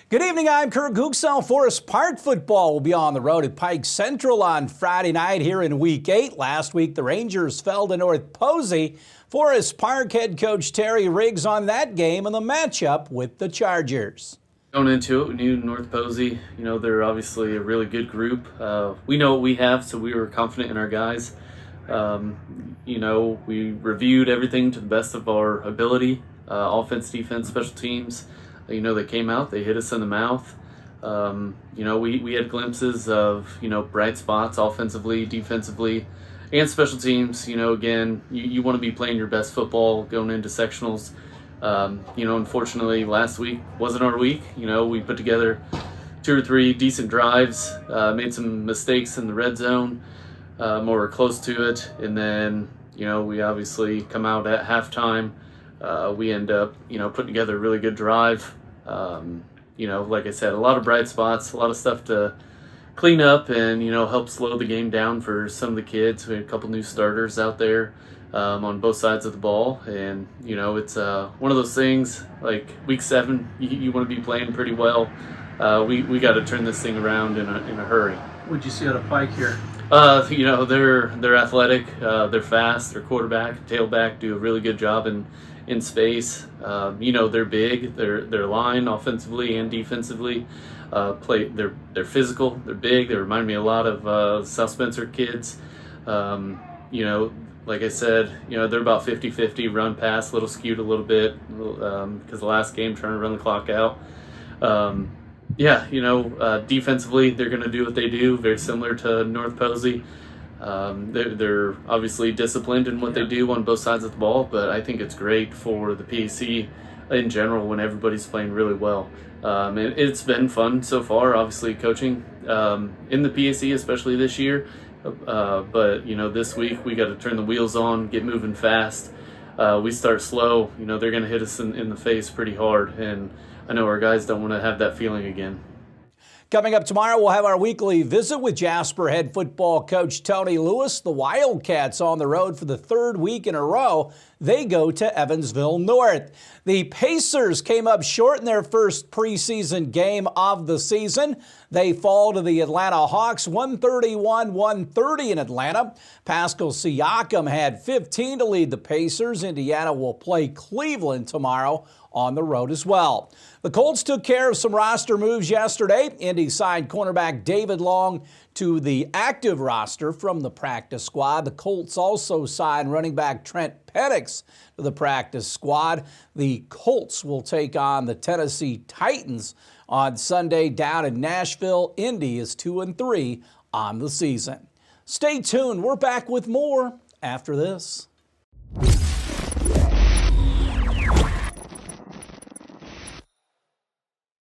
Good evening, I'm Kurt Gutgsell. Forest Park football will be on the road at Pike Central on Friday night here in Week 8. Last week, the Rangers fell to North Posey. Forest Park head coach Terry Riggs on that game and the matchup with the Chargers. Going into it, we knew North Posey, they're obviously a really good group. We know what we have, so we were confident in our guys. We reviewed everything to the best of our ability, offense, defense, special teams. They came out, they hit us in the mouth. We had glimpses of, bright spots offensively, defensively, and special teams. Again, you want to be playing your best football going into sectionals. Unfortunately, last week wasn't our week. We put together 2 or 3 decent drives, made some mistakes in the red zone, more close to it, and then, we obviously come out at halftime. We end up, putting together a really good drive. Like I said, a lot of bright spots, a lot of stuff to clean up and, help slow the game down for some of the kids. We had a couple new starters out there on both sides of the ball. And, it's one of those things, like week 7, you want to be playing pretty well. We got to turn this thing around in a hurry. What'd you see out of Pike here? They're athletic, they're fast, their quarterback, tailback do a really good job in space. They're big, their line offensively and defensively, they're physical, they're big, they remind me a lot of South Spencer kids. Like I said, they're about 50-50 run pass, a little skewed a little bit, because the last game trying to run the clock out. Defensively, they're going to do what they do, very similar to North Posey. They're obviously disciplined in what they do on both sides of the ball, but I think it's great for the PAC in general when everybody's playing really well. It's been fun so far, obviously, coaching in the PAC, especially this year. But this week we got to turn the wheels on, get moving fast. We start slow, they're going to hit us in the face pretty hard, and I know our guys don't want to have that feeling again. Coming up tomorrow, we'll have our weekly visit with Jasper head football coach Tony Lewis. The Wildcats on the road for the 3rd week in a row. They go to Evansville North. The Pacers came up short in their first preseason game of the season. They fall to the Atlanta Hawks 131-130 in Atlanta. Pascal Siakam had 15 to lead the Pacers. Indiana will play Cleveland tomorrow on the road as well. The Colts took care of some roster moves yesterday. Indy signed cornerback David Long to the active roster from the practice squad. The Colts also signed running back Trent Penix to the practice squad. The Colts will take on the Tennessee Titans on Sunday down in Nashville. Indy is 2-3 on the season. Stay tuned. We're back with more after this.